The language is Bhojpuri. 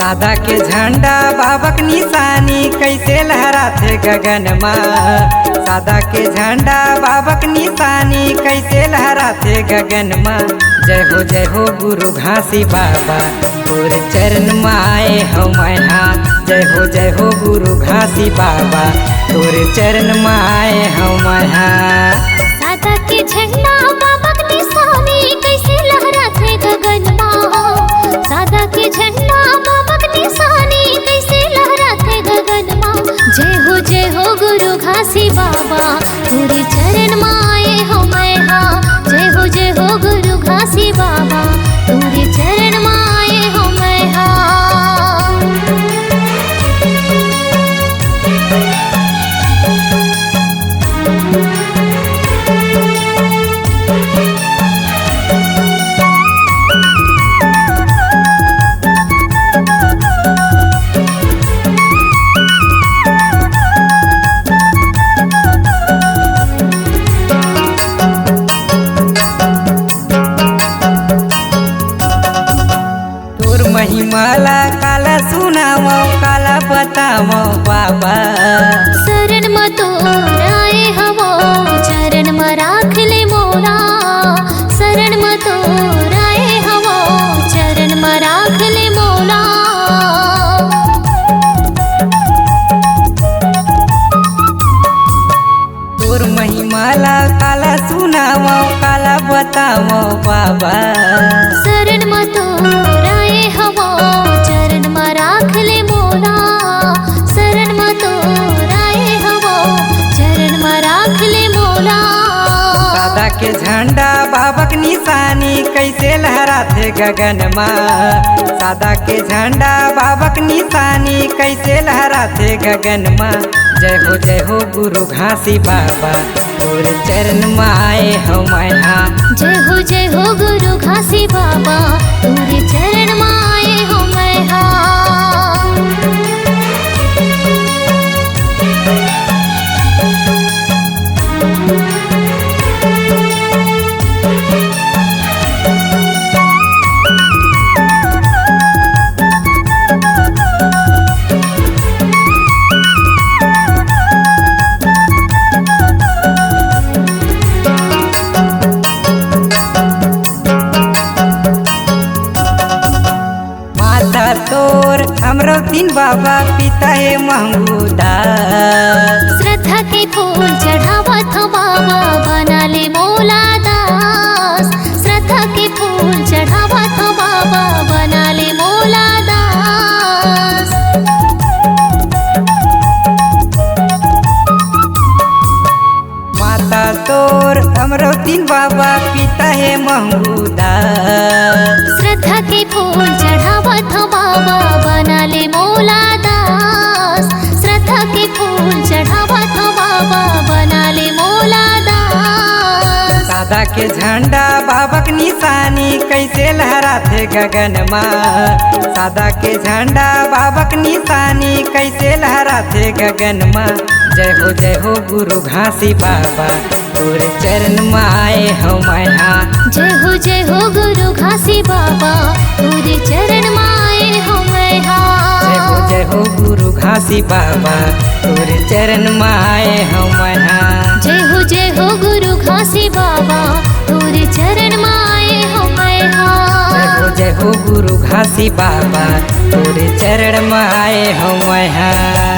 सादा के झंडा बाबक निशानी कैसे लहराते गगन में। सादा के झंडा बाबक निशानी कैसे लहराते गगन में। जय हो गुरु घासी बाबा तोरे चरण में आए हम हाथ। जय हो गुरु घासी बाबा तोरे चरण में आए हम हाथ। सादा के झंडा बाबक निशानी कैसे लहराते गगन में। सादा के झंडा बाबक निशानी कैसे लहराते गगन में। जय हो गुरु घासी बाबा तोरे चरण में आए हम हाँ। जय हो गुरु घासी बाबा तोरे चरण में आए हम हाँ। महिमाला काला सुनावो काला बतावो बाबा। शरण में तोर आए हवो चरण में राख ले मोरा। शरण में तोर आए हवो चरण में राख ले मोरा। तोर महिमाला काला सुनावो काला बतावो बाबा। शरण में तोर आए हवो चरण में राख ले मोरा। शरण में तोर आए हवो चरण में राख ले मोरा। सादा के झंडा बाबक निशानी कैसे लहराते गगन में। सादा के झंडा बाबक निशानी कैसे लहराते गगन में। जय हो गुरु घासी बाबा तोरे चरण में आए हम हाँ। जय हो गुरु घासी बाबा तोरे चरण में आए हम हाँ। तोर हमरो तीन बाबा पिता है महमूदा। श्रद्धा के फूल चढ़ावत हो बाबा बना ले मोला दास। श्रद्धा के फूल चढ़ावत हो बाबा बना ले मोला दास। माता तोर हमरो तीन बाबा पिता है महमूदा। श्रद्धा के फूल चढ़ावत हो बाबा बना ले मोला दास। श्रद्धा के फूल चढ़ावत हो बाबा बना ले मोला दास। सादा के झंडा बाबक निशानी कैसे लहराते गगन में। सादा के झंडा बाबक निशानी कैसे लहराते गगन में। जय हो गुरु घासी बाबा तोरे चरण में आए हम हाँ। जय हो गुरु घासी बाबा तोरे चरण में आए हम हाँ। जय हो गुरु घासी बाबा तोरे चरण में आए हम हाँ। जय हो गुरु घासी बाबा तोरे चरण में आए हम हाँ। जय हो गुरु घासी बाबा तोरे चरण में आए हम हाँ।